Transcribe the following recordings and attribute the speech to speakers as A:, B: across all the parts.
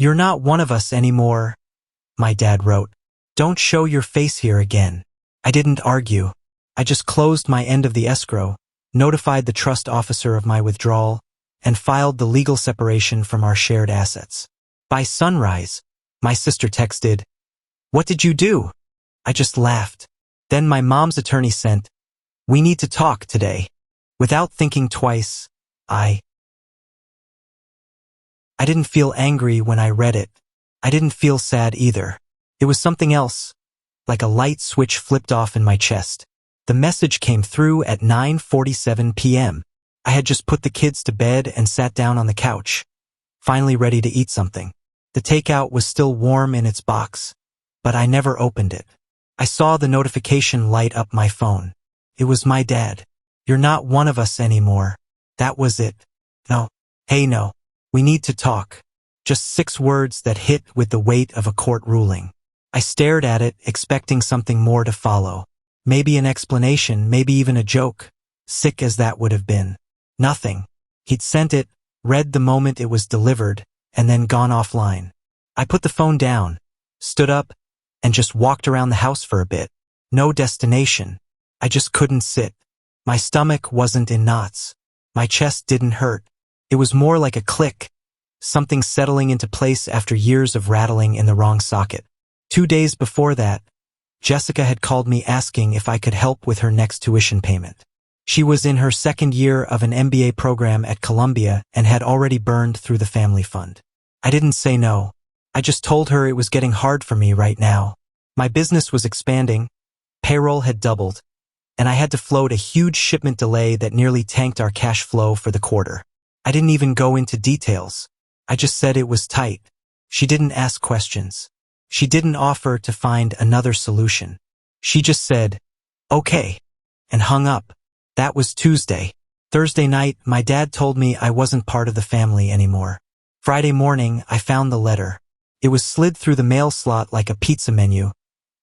A: "You're not one of us anymore," my dad wrote. "Don't show your face here again." I didn't argue. I just closed my end of the escrow, notified the trust officer of my withdrawal, and filed the legal separation from our shared assets. By sunrise, my sister texted, "What did you do?" I just laughed. Then my mom's attorney sent, "We need to talk today." Without thinking twice, I didn't feel angry when I read it. I didn't feel sad either. It was something else, like a light switch flipped off in my chest. The message came through at 9:47 p.m. I had just put the kids to bed and sat down on the couch, finally ready to eat something. The takeout was still warm in its box, but I never opened it. I saw the notification light up my phone. It was my dad. "You're not one of us anymore." That was it. No. Hey, no. We need to talk. Just 6 words that hit with the weight of a court ruling. I stared at it, expecting something more to follow. Maybe an explanation, maybe even a joke. Sick as that would have been. Nothing. He'd sent it, read the moment it was delivered, and then gone offline. I put the phone down, stood up, and just walked around the house for a bit. No destination. I just couldn't sit. My stomach wasn't in knots. My chest didn't hurt. It was more like a click, something settling into place after years of rattling in the wrong socket. 2 days before that, Jessica had called me asking if I could help with her next tuition payment. She was in her 2nd year of an MBA program at Columbia and had already burned through the family fund. I didn't say no. I just told her it was getting hard for me right now. My business was expanding, payroll had doubled, and I had to float a huge shipment delay that nearly tanked our cash flow for the quarter. I didn't even go into details. I just said it was tight. She didn't ask questions. She didn't offer to find another solution. She just said, "Okay," and hung up. That was Tuesday. Thursday night, my dad told me I wasn't part of the family anymore. Friday morning, I found the letter. It was slid through the mail slot like a pizza menu,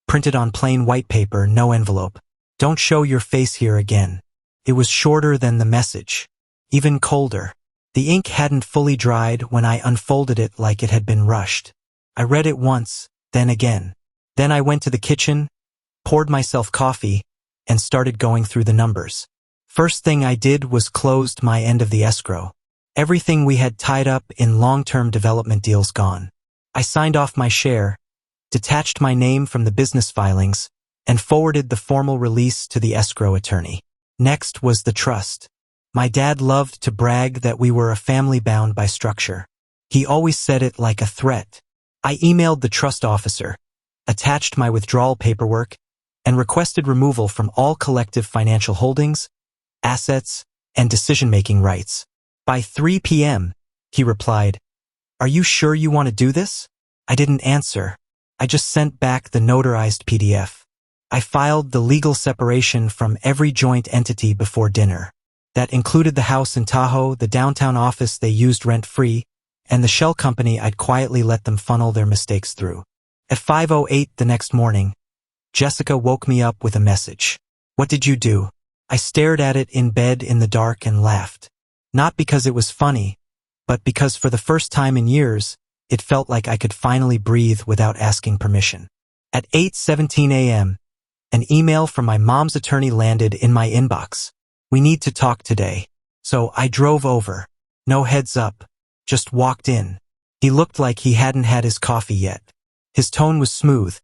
A: printed on plain white paper, no envelope. "Don't show your face here again." It was shorter than the message, even colder. The ink hadn't fully dried when I unfolded it like it had been rushed. I read it once, then again. Then I went to the kitchen, poured myself coffee, and started going through the numbers. First thing I did was closed my end of the escrow. Everything we had tied up in long-term development deals gone. I signed off my share, detached my name from the business filings, and forwarded the formal release to the escrow attorney. Next was the trust. My dad loved to brag that we were a family bound by structure. He always said it like a threat. I emailed the trust officer, attached my withdrawal paperwork, and requested removal from all collective financial holdings, assets, and decision-making rights. By 3 p.m., he replied, "Are you sure you want to do this?" I didn't answer. I just sent back the notarized PDF. I filed the legal separation from every joint entity before dinner. That included the house in Tahoe, the downtown office they used rent-free, and the shell company I'd quietly let them funnel their mistakes through. At 5:08 the next morning, Jessica woke me up with a message. "What did you do?" I stared at it in bed in the dark and laughed. Not because it was funny, but because for the first time in years, it felt like I could finally breathe without asking permission. At 8:17 a.m., an email from my mom's attorney landed in my inbox. "We need to talk today." So I drove over. No heads up. Just walked in. He looked like he hadn't had his coffee yet. His tone was smooth,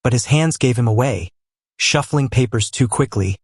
A: but his hands gave him away, shuffling papers too quickly,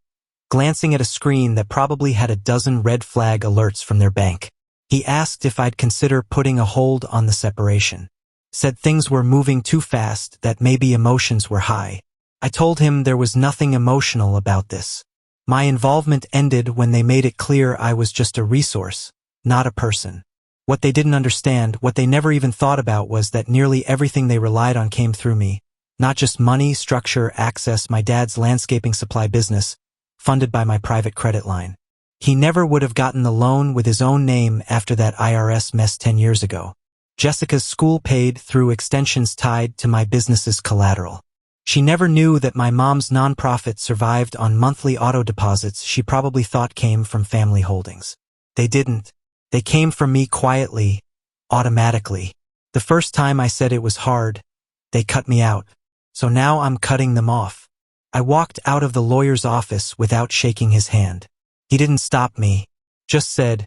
A: glancing at a screen that probably had a dozen red flag alerts from their bank. He asked if I'd consider putting a hold on the separation. Said things were moving too fast, that maybe emotions were high. I told him there was nothing emotional about this. My involvement ended when they made it clear I was just a resource, not a person. What they didn't understand, what they never even thought about, was that nearly everything they relied on came through me. Not just money, structure, access, my dad's landscaping supply business, funded by my private credit line. He never would have gotten the loan with his own name after that IRS mess 10 years ago. Jessica's school paid through extensions tied to my business's collateral. She never knew that my mom's nonprofit survived on monthly auto deposits she probably thought came from family holdings. They didn't. They came from me quietly, automatically. The first time I said it was hard, they cut me out. So now I'm cutting them off. I walked out of the lawyer's office without shaking his hand. He didn't stop me, just said,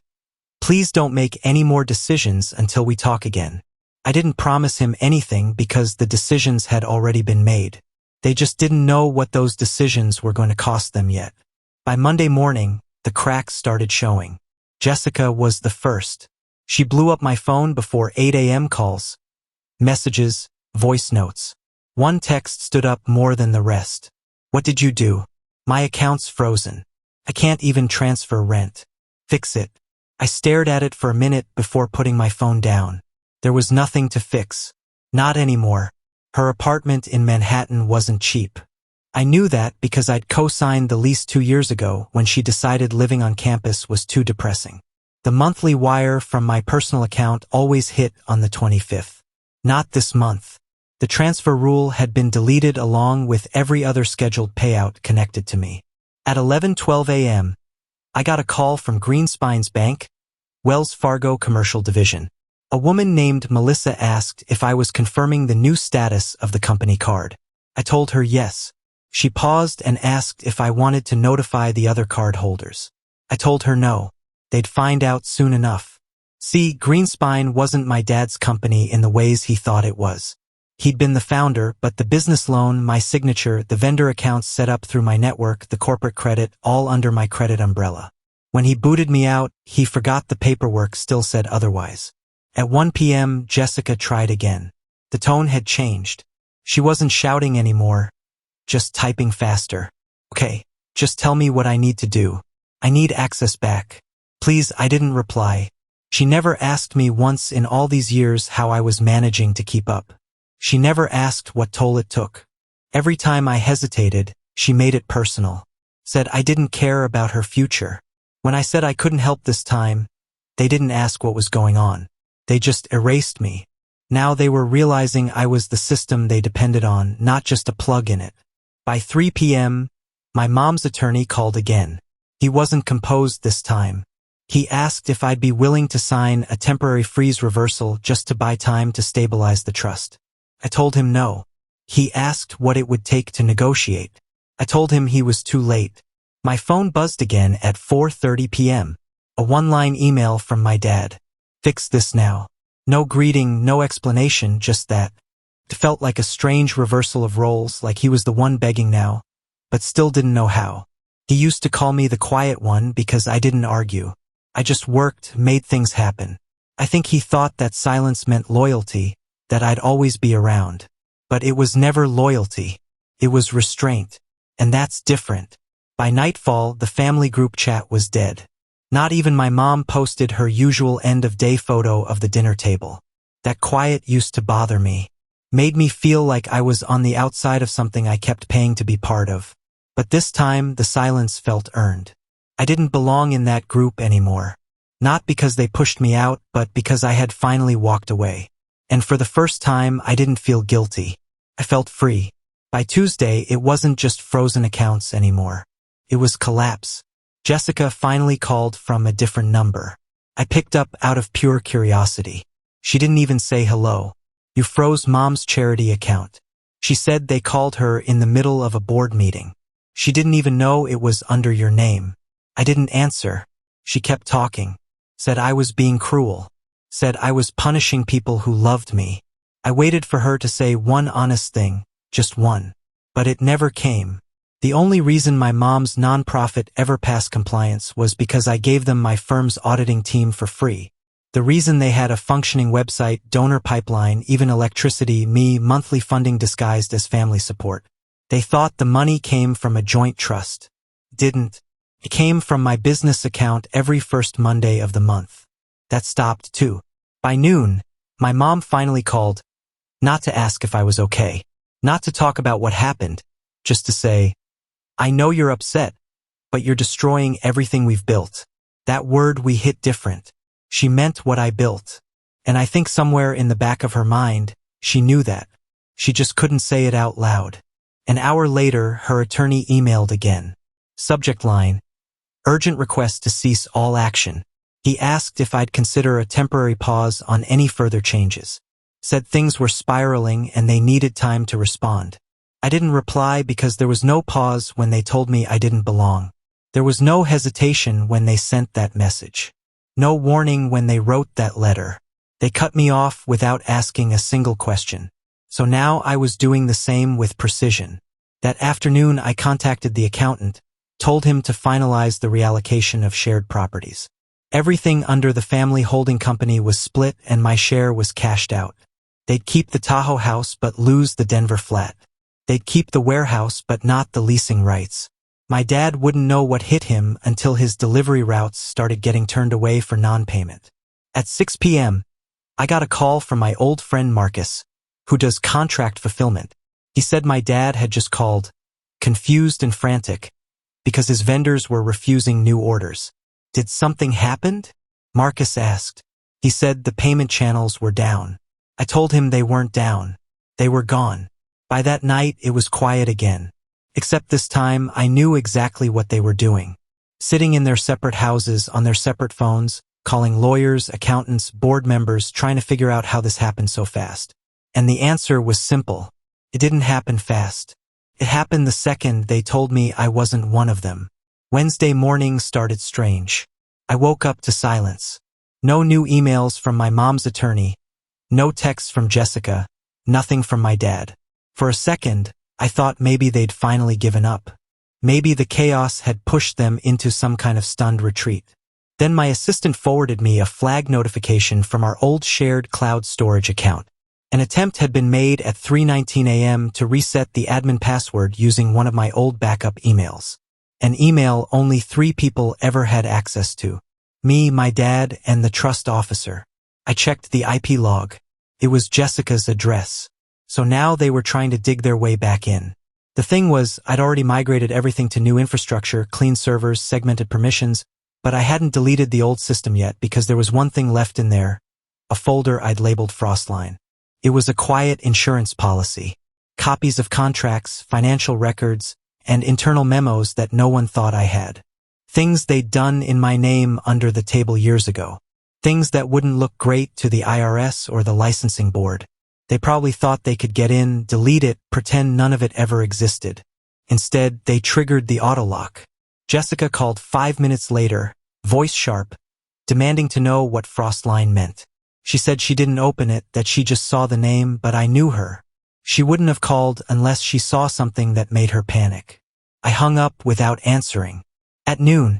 A: "Please don't make any more decisions until we talk again." I didn't promise him anything because the decisions had already been made. They just didn't know what those decisions were going to cost them yet. By Monday morning, the cracks started showing. Jessica was the first. She blew up my phone before 8 a.m. calls, messages, voice notes. One text stood up more than the rest. "What did you do? My account's frozen. I can't even transfer rent. Fix it." I stared at it for a minute before putting my phone down. There was nothing to fix. Not anymore. Her apartment in Manhattan wasn't cheap. I knew that because I'd co-signed the lease 2 years ago when she decided living on campus was too depressing. The monthly wire from my personal account always hit on the 25th. Not this month. The transfer rule had been deleted along with every other scheduled payout connected to me. At 11:12 a.m., I got a call from Greenspine's bank, Wells Fargo Commercial Division. A woman named Melissa asked if I was confirming the new status of the company card. I told her yes. She paused and asked if I wanted to notify the other card holders. I told her no. They'd find out soon enough. See, Greenspine wasn't my dad's company in the ways he thought it was. He'd been the founder, but the business loan, my signature, the vendor accounts set up through my network, the corporate credit, all under my credit umbrella. When he booted me out, he forgot the paperwork still said otherwise. At 1 p.m., Jessica tried again. The tone had changed. She wasn't shouting anymore, just typing faster. "Okay, just tell me what I need to do. I need access back. Please." I didn't reply. She never asked me once in all these years how I was managing to keep up. She never asked what toll it took. Every time I hesitated, she made it personal. Said I didn't care about her future. When I said I couldn't help this time, they didn't ask what was going on. They just erased me. Now they were realizing I was the system they depended on, not just a plug in it. By 3 p.m., my mom's attorney called again. He wasn't composed this time. He asked if I'd be willing to sign a temporary freeze reversal just to buy time to stabilize the trust. I told him no. He asked what it would take to negotiate. I told him he was too late. My phone buzzed again at 4:30 p.m. A one-line email from my dad. "Fix this now." No greeting, no explanation, just that. It felt like a strange reversal of roles, like he was the one begging now, but still didn't know how. He used to call me the quiet one because I didn't argue. I just worked, made things happen. I think he thought that silence meant loyalty, that I'd always be around. But it was never loyalty. It was restraint. And that's different. By nightfall, the family group chat was dead. Not even my mom posted her usual end-of-day photo of the dinner table. That quiet used to bother me. Made me feel like I was on the outside of something I kept paying to be part of. But this time, the silence felt earned. I didn't belong in that group anymore. Not because they pushed me out, but because I had finally walked away. And for the first time, I didn't feel guilty. I felt free. By Tuesday, it wasn't just frozen accounts anymore. It was collapse. Jessica finally called from a different number. I picked up out of pure curiosity. She didn't even say hello. "You froze Mom's charity account." She said they called her in the middle of a board meeting. She didn't even know it was under your name. I didn't answer. She kept talking. Said I was being cruel. Said I was punishing people who loved me. I waited for her to say one honest thing, just one. But it never came. The only reason my mom's nonprofit ever passed compliance was because I gave them my firm's auditing team for free. The reason they had a functioning website, donor pipeline, even electricity, me, monthly funding disguised as family support. They thought the money came from a joint trust. Didn't. It came from my business account every first Monday of the month. That stopped too. By noon, my mom finally called, not to ask if I was okay, not to talk about what happened, just to say, "I know you're upset, but you're destroying everything we've built." That word we hit different. She meant what I built. And I think somewhere in the back of her mind, she knew that. She just couldn't say it out loud. An hour later, her attorney emailed again. Subject line, "Urgent request to cease all action." He asked if I'd consider a temporary pause on any further changes. said things were spiraling and they needed time to respond. I didn't reply because there was no pause when they told me I didn't belong. There was no hesitation when they sent that message. No warning when they wrote that letter. They cut me off without asking a single question. So now I was doing the same with precision. That afternoon I contacted the accountant, told him to finalize the reallocation of shared properties. Everything under the family holding company was split and my share was cashed out. They'd keep the Tahoe house but lose the Denver flat. They'd keep the warehouse but not the leasing rights. My dad wouldn't know what hit him until his delivery routes started getting turned away for non-payment. At 6 p.m., I got a call from my old friend Marcus, who does contract fulfillment. He said my dad had just called, confused and frantic, because his vendors were refusing new orders. Did something happen? Marcus asked. He said the payment channels were down. I told him they weren't down. They were gone. By that night, it was quiet again. Except this time, I knew exactly what they were doing. Sitting in their separate houses on their separate phones, calling lawyers, accountants, board members, trying to figure out how this happened so fast. And the answer was simple. It didn't happen fast. It happened the second they told me I wasn't one of them. Wednesday morning started strange. I woke up to silence. No new emails from my mom's attorney. No texts from Jessica. Nothing from my dad. For a second, I thought maybe they'd finally given up. Maybe the chaos had pushed them into some kind of stunned retreat. Then my assistant forwarded me a flag notification from our old shared cloud storage account. An attempt had been made at 3:19 a.m. to reset the admin password using one of my old backup emails. An email only 3 people ever had access to. Me, my dad, and the trust officer. I checked the IP log. It was Jessica's address. So now they were trying to dig their way back in. The thing was, I'd already migrated everything to new infrastructure, clean servers, segmented permissions, but I hadn't deleted the old system yet because there was one thing left in there, a folder I'd labeled Frostline. It was a quiet insurance policy, copies of contracts, financial records, and internal memos that no one thought I had. Things they'd done in my name under the table years ago. Things that wouldn't look great to the IRS or the licensing board. They probably thought they could get in, delete it, pretend none of it ever existed. Instead, they triggered the autolock. Jessica called 5 minutes later, voice sharp, demanding to know what Frostline meant. She said she didn't open it, that she just saw the name, but I knew her. She wouldn't have called unless she saw something that made her panic. I hung up without answering. At noon,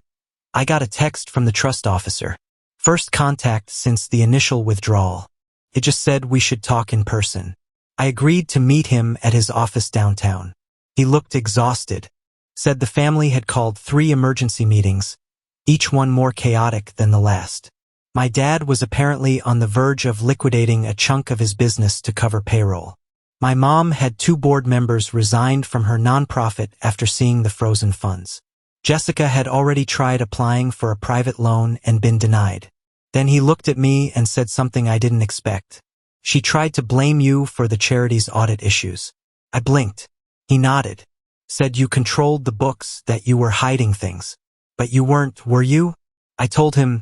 A: I got a text from the trust officer. First contact since the initial withdrawal. It just said we should talk in person. I agreed to meet him at his office downtown. He looked exhausted. Said the family had called 3 emergency meetings, each one more chaotic than the last. My dad was apparently on the verge of liquidating a chunk of his business to cover payroll. My mom had 2 board members resigned from her nonprofit after seeing the frozen funds. Jessica had already tried applying for a private loan and been denied. Then he looked at me and said something I didn't expect. She tried to blame you for the charity's audit issues. I blinked. He nodded. Said you controlled the books, that you were hiding things. But you weren't, were you? I told him,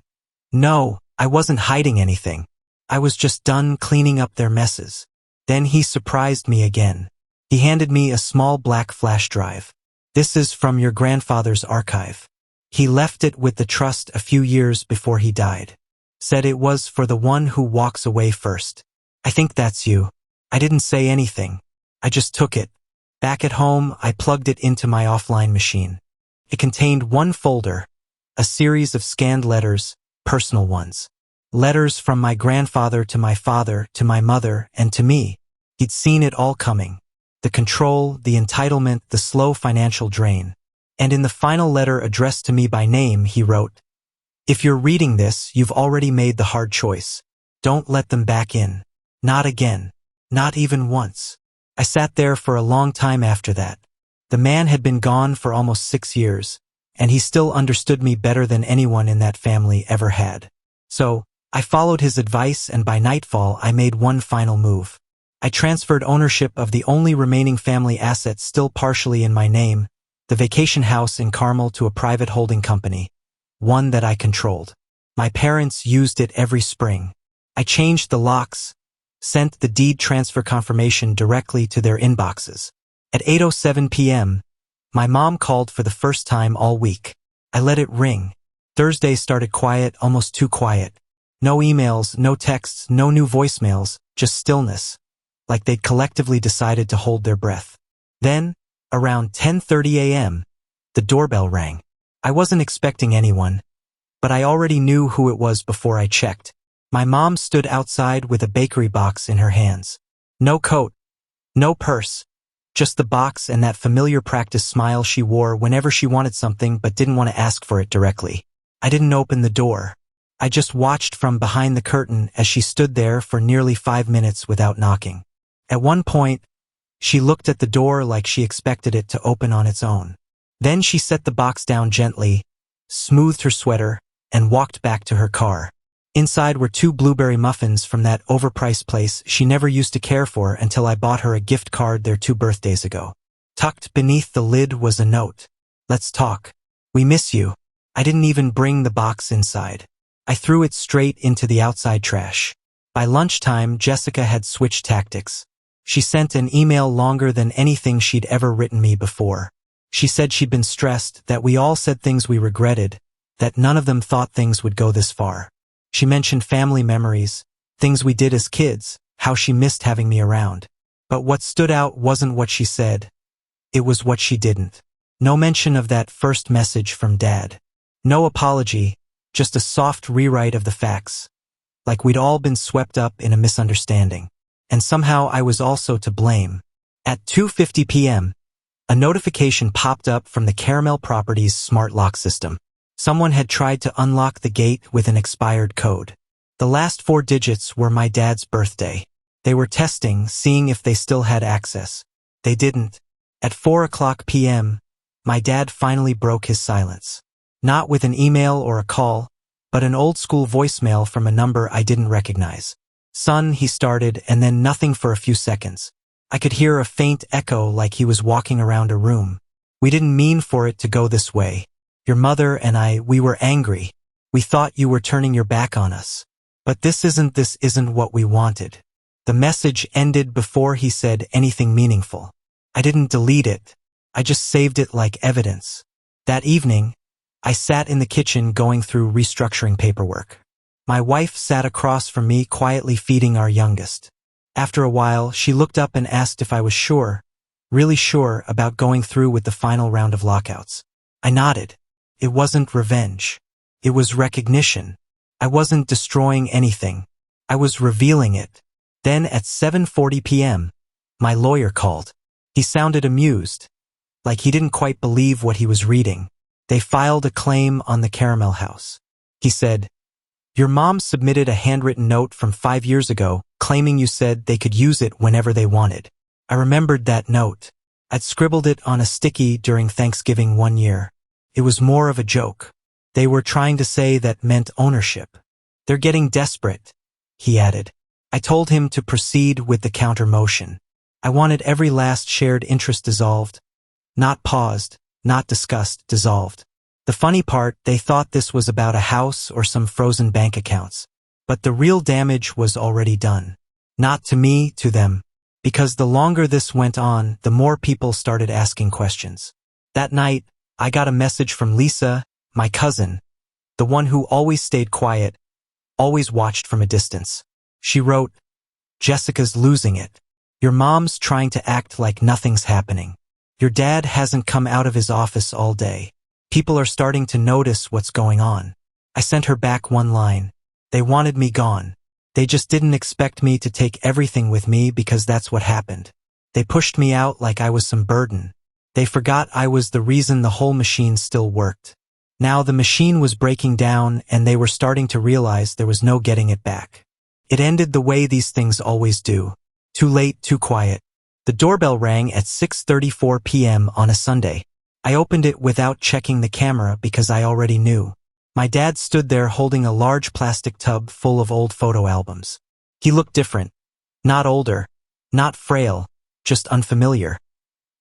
A: no, I wasn't hiding anything. I was just done cleaning up their messes. Then he surprised me again. He handed me a small black flash drive. This is from your grandfather's archive. He left it with the trust a few years before he died. Said it was for the one who walks away first. I think that's you. I didn't say anything. I just took it. Back at home, I plugged it into my offline machine. It contained one folder, a series of scanned letters, personal ones. Letters from my grandfather to my father, to my mother, and to me. He'd seen it all coming. The control, the entitlement, the slow financial drain. And in the final letter addressed to me by name, he wrote, if you're reading this, you've already made the hard choice. Don't let them back in. Not again. Not even once. I sat there for a long time after that. The man had been gone for almost 6 years, and he still understood me better than anyone in that family ever had. So, I followed his advice, and by nightfall I made one final move. I transferred ownership of the only remaining family asset still partially in my name, the vacation house in Carmel, to a private holding company. One that I controlled. My parents used it every spring. I changed the locks, sent the deed transfer confirmation directly to their inboxes. At 8:07 p.m., my mom called for the first time all week. I let it ring. Thursday started quiet, almost too quiet. No emails, no texts, no new voicemails, just stillness, like they'd collectively decided to hold their breath. Then, around 10:30 a.m., the doorbell rang. I wasn't expecting anyone, but I already knew who it was before I checked. My mom stood outside with a bakery box in her hands. No coat, no purse, just the box and that familiar practice smile she wore whenever she wanted something but didn't want to ask for it directly. I didn't open the door. I just watched from behind the curtain as she stood there for nearly 5 minutes without knocking. At one point, she looked at the door like she expected it to open on its own. Then she set the box down gently, smoothed her sweater, and walked back to her car. Inside were 2 blueberry muffins from that overpriced place she never used to care for until I bought her a gift card there 2 birthdays ago. Tucked beneath the lid was a note. "Let's talk. We miss you." I didn't even bring the box inside. I threw it straight into the outside trash. By lunchtime, Jessica had switched tactics. She sent an email longer than anything she'd ever written me before. She said she'd been stressed, that we all said things we regretted, that none of them thought things would go this far. She mentioned family memories, things we did as kids, how she missed having me around. But what stood out wasn't what she said. It was what she didn't. No mention of that first message from Dad. No apology, just a soft rewrite of the facts. Like we'd all been swept up in a misunderstanding. And somehow I was also to blame. At 2:50 p.m., a notification popped up from the Caramel Properties smart lock system. Someone had tried to unlock the gate with an expired code. The last 4 digits were my dad's birthday. They were testing, seeing if they still had access. They didn't. At 4:00 p.m., my dad finally broke his silence. Not with an email or a call, but an old-school voicemail from a number I didn't recognize. "Son," he started, and then nothing for a few seconds. I could hear a faint echo like he was walking around a room. "We didn't mean for it to go this way. Your mother and we were angry. We thought you were turning your back on us. But this isn't what we wanted." The message ended before he said anything meaningful. I didn't delete it. I just saved it like evidence. That evening, I sat in the kitchen going through restructuring paperwork. My wife sat across from me quietly feeding our youngest. After a while, she looked up and asked if I was sure, really sure about going through with the final round of lockouts. I nodded. It wasn't revenge. It was recognition. I wasn't destroying anything. I was revealing it. Then at 7:40 p.m., my lawyer called. He sounded amused, like he didn't quite believe what he was reading. They filed a claim on the Caramel House. He said, "Your mom submitted a handwritten note from 5 years ago, claiming you said they could use it whenever they wanted." I remembered that note. I'd scribbled it on a sticky during Thanksgiving one year. It was more of a joke. They were trying to say that meant ownership. "They're getting desperate," he added. I told him to proceed with the counter motion. I wanted every last shared interest dissolved. Not paused, not discussed, dissolved. The funny part, they thought this was about a house or some frozen bank accounts. But the real damage was already done. Not to me, to them. Because the longer this went on, the more people started asking questions. That night, I got a message from Lisa, my cousin, the one who always stayed quiet, always watched from a distance. She wrote, "Jessica's losing it. Your mom's trying to act like nothing's happening. Your dad hasn't come out of his office all day. People are starting to notice what's going on." I sent her back one line. "They wanted me gone. They just didn't expect me to take everything with me because that's what happened. They pushed me out like I was some burden. They forgot I was the reason the whole machine still worked." Now the machine was breaking down and they were starting to realize there was no getting it back. It ended the way these things always do. Too late, too quiet. The doorbell rang at 6:34 p.m. on a Sunday. I opened it without checking the camera because I already knew. My dad stood there holding a large plastic tub full of old photo albums. He looked different. Not older, not frail, just unfamiliar.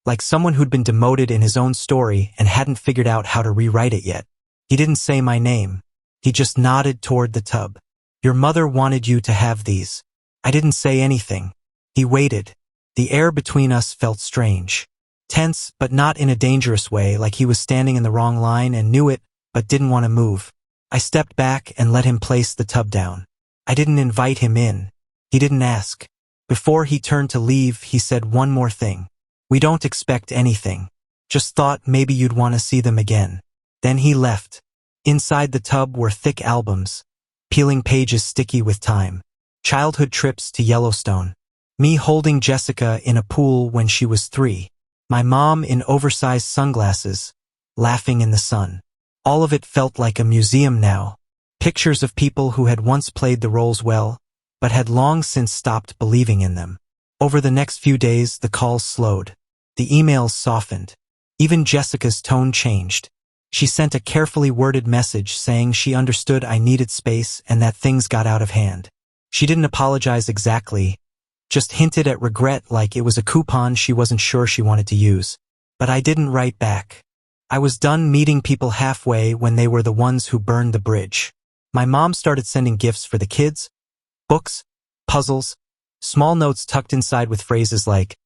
A: Like someone who'd been demoted in his own story and hadn't figured out how to rewrite it yet. He didn't say my name. He just nodded toward the tub. "Your mother wanted you to have these." I didn't say anything. He waited. The air between us felt strange. Tense, but not in a dangerous way, like he was standing in the wrong line and knew it, but didn't want to move. I stepped back and let him place the tub down. I didn't invite him in. He didn't ask. Before he turned to leave, he said one more thing. We don't expect anything. Just thought maybe you'd want to see them again. Then he left. Inside the tub were thick albums, peeling pages sticky with time. Childhood trips to Yellowstone. Me holding Jessica in a pool when she was 3. My mom in oversized sunglasses, laughing in the sun. All of it felt like a museum now. Pictures of people who had once played the roles well, but had long since stopped believing in them. Over the next few days, the calls slowed. The emails softened. Even Jessica's tone changed. She sent a carefully worded message saying she understood I needed space and that things got out of hand. She didn't apologize exactly, just hinted at regret like it was a coupon she wasn't sure she wanted to use. But I didn't write back. I was done meeting people halfway when they were the ones who burned the bridge. My mom started sending gifts for the kids, books, puzzles, small notes tucked inside with phrases like,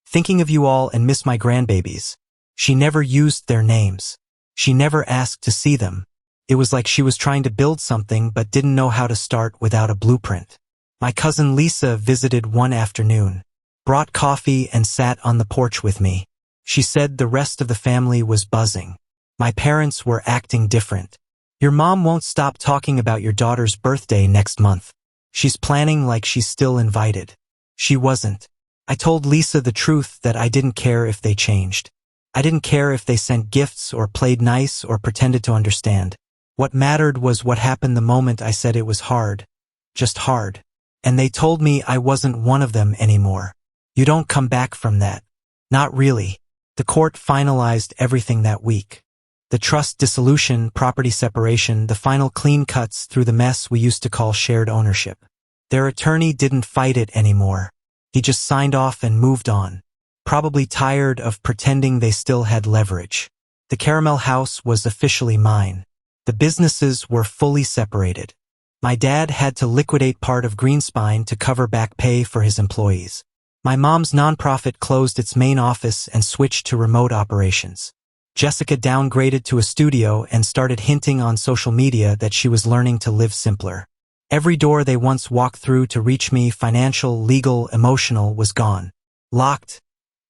A: "Thinking of you all and miss my grandbabies." She never used their names. She never asked to see them. It was like she was trying to build something but didn't know how to start without a blueprint. My cousin Lisa visited one afternoon, brought coffee and sat on the porch with me. She said the rest of the family was buzzing. My parents were acting different. Your mom won't stop talking about your daughter's birthday next month. She's planning like she's still invited. She wasn't. I told Lisa the truth that I didn't care if they changed. I didn't care if they sent gifts or played nice or pretended to understand. What mattered was what happened the moment I said it was hard. Just hard. And they told me I wasn't one of them anymore. You don't come back from that. Not really. The court finalized everything that week. The trust dissolution, property separation, the final clean cuts through the mess we used to call shared ownership. Their attorney didn't fight it anymore. He just signed off and moved on. Probably tired of pretending they still had leverage. The Caramel House was officially mine. The businesses were fully separated. My dad had to liquidate part of Greenspine to cover back pay for his employees. My mom's nonprofit closed its main office and switched to remote operations. Jessica downgraded to a studio and started hinting on social media that she was learning to live simpler. Every door they once walked through to reach me, financial, legal, emotional, was gone. Locked.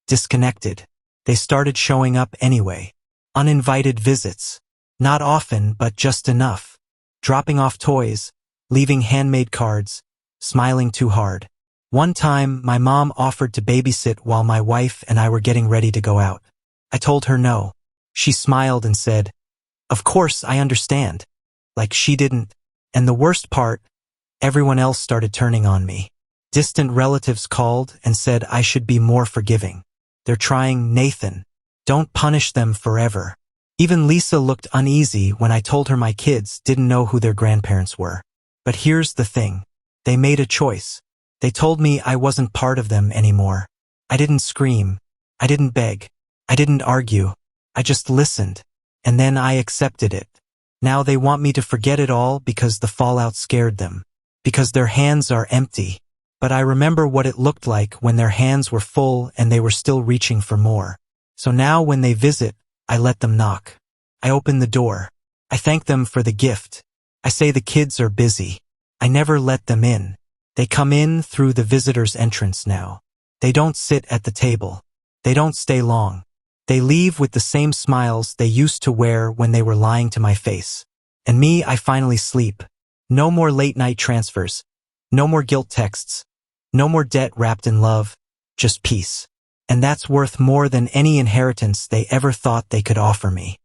A: Disconnected. They started showing up anyway. Uninvited visits. Not often, but just enough. Dropping off toys, leaving handmade cards, smiling too hard. One time, my mom offered to babysit while my wife and I were getting ready to go out. I told her no. She smiled and said, "Of course, I understand." Like she didn't. And the worst part, everyone else started turning on me. Distant relatives called and said I should be more forgiving. They're trying, Nathan. Don't punish them forever. Even Lisa looked uneasy when I told her my kids didn't know who their grandparents were. But here's the thing. They made a choice. They told me I wasn't part of them anymore. I didn't scream. I didn't beg. I didn't argue. I just listened. And then I accepted it. Now they want me to forget it all because the fallout scared them. Because their hands are empty. But I remember what it looked like when their hands were full and they were still reaching for more. So now when they visit, I let them knock. I open the door. I thank them for the gift. I say the kids are busy. I never let them in. They come in through the visitor's entrance now. They don't sit at the table. They don't stay long. They leave with the same smiles they used to wear when they were lying to my face. And me, I finally sleep. No more late-night transfers. No more guilt texts. No more debt wrapped in love. Just peace. And that's worth more than any inheritance they ever thought they could offer me.